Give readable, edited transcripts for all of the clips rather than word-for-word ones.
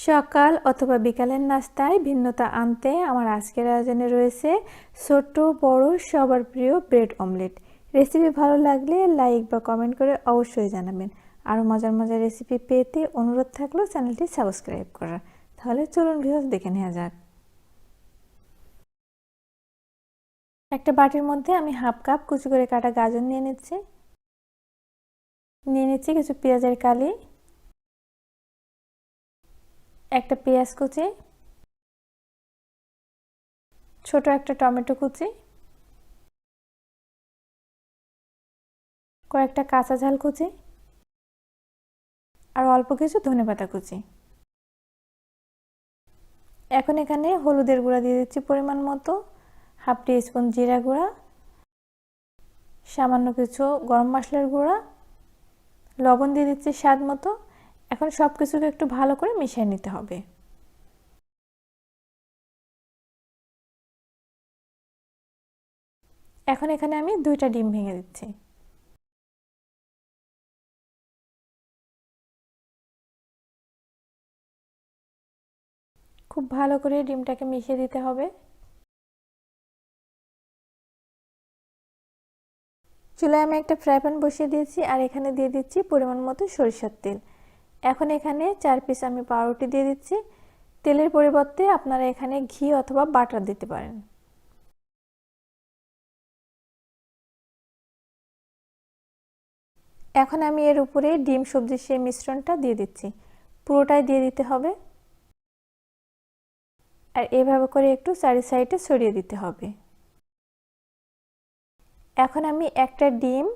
সকাল অথবা বিকালের নাস্তায় ভিন্নতা আনতে আমার আজকের আয়োজনে রয়েছে ছোট বড় সবার প্রিয় ব্রেড অমলেট। রেসিপি ভালো লাগলে লাইক বা কমেন্ট করে অবশ্যই জানাবেন। আরও মজার মজার রেসিপি পেতে অনুরোধ থাকলেও চ্যানেলটি সাবস্ক্রাইব করার। তাহলে চলুন ভিউয়ার্স দেখে নেওয়া যাক। একটা বাটির মধ্যে আমি হাফ কাপ কুচি করে কাটা গাজর নিয়ে নিচ্ছি কিছু পেঁয়াজের কালি, একটা পেঁয়াজ কুচি, ছোট একটা টমেটো কুচি, কয়েকটা কাঁচা ঝাল কুচি আর অল্প কিছু ধনেপাতা কুচি। এখন এখানে হলুদের গুঁড়া দিয়ে দিচ্ছি পরিমাণ মতো, হাফ টিস্পুন জিরা গুঁড়া, সামান্য কিছু গরম মশলার গুঁড়া, লবণ দিয়ে দিচ্ছি স্বাদ মতো। এখন সব কিছুকে একটু ভালো করে মিশিয়ে নিতে হবে। এখন এখানে আমি 2টা ডিম ভেঙে দিচ্ছি। খুব ভালো করে ডিমটাকে মিশিয়ে দিতে হবে। চুলায় আমি একটা ফ্রাই প্যান বসিয়ে দিয়েছি আর এখানে দিয়ে দিচ্ছি পরিমাণ মতো সরিষার তেল। এখন এখানে 4 পিস আমি পাউরুটি দিয়ে দিচ্ছি। তেলের পরিবর্তে আপনারা এখানে ঘি অথবা বাটার দিতে পারেন। এখন আমি এর উপরে ডিম সবজির সেই মিশ্রণটা দিয়ে দিচ্ছি। পুরোটাই দিয়ে দিতে হবে আর এভাবে করে একটু চারি সাইডে ছড়িয়ে দিতে হবে। এখন আমি একটা ডিম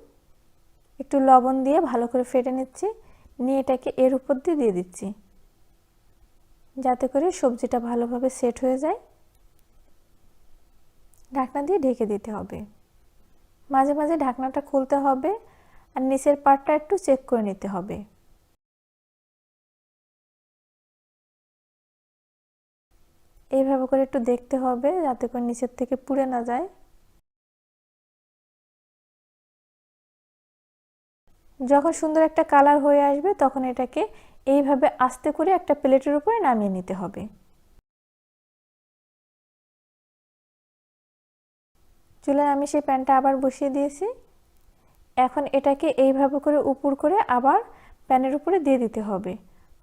একটু লবণ দিয়ে ভালো করে ফেটে নিচ্ছি, নিয়ে এটাকে এর উপর দিয়ে দিচ্ছি যাতে করে সবজিটা ভালোভাবে সেট হয়ে যায়। ঢাকনা দিয়ে ঢেকে দিতে হবে। মাঝে মাঝে ঢাকনাটা খুলতে হবে আর নিচের পার্টটা একটু চেক করে নিতে হবে। এইভাবে করে একটু দেখতে হবে যাতে করে নিচের থেকে পুড়ে না যায়। যখন সুন্দর একটা কালার হয়ে আসবে তখন এটাকে এইভাবে আস্তে করে একটা প্লেটের উপরে নামিয়ে নিতে হবে। চুলায় আমি সেই প্যানটা আবার বসিয়ে দিয়েছি। এখন এটাকে এইভাবে করে উপর করে আবার প্যানের উপরে দিয়ে দিতে হবে।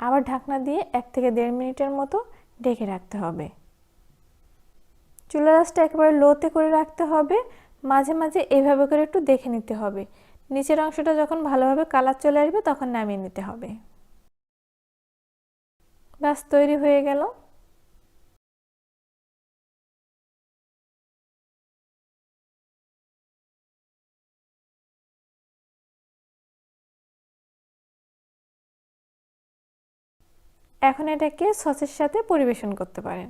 আবার ঢাকনা দিয়ে 1 থেকে 1.5 মিনিটের মতো ঢেকে রাখতে হবে। চুলার আঁচটা একেবারে লোতে করে রাখতে হবে। মাঝে মাঝে এইভাবে করে একটু দেখে নিতে হবে। নিচের অংশটা যখন ভালোভাবে কালার চলে আসবে তখন নামিয়ে নিতে হবে। ব্যাস তৈরি হয়ে গেল। এখন এটাকে সসের সাথে পরিবেশন করতে পারেন।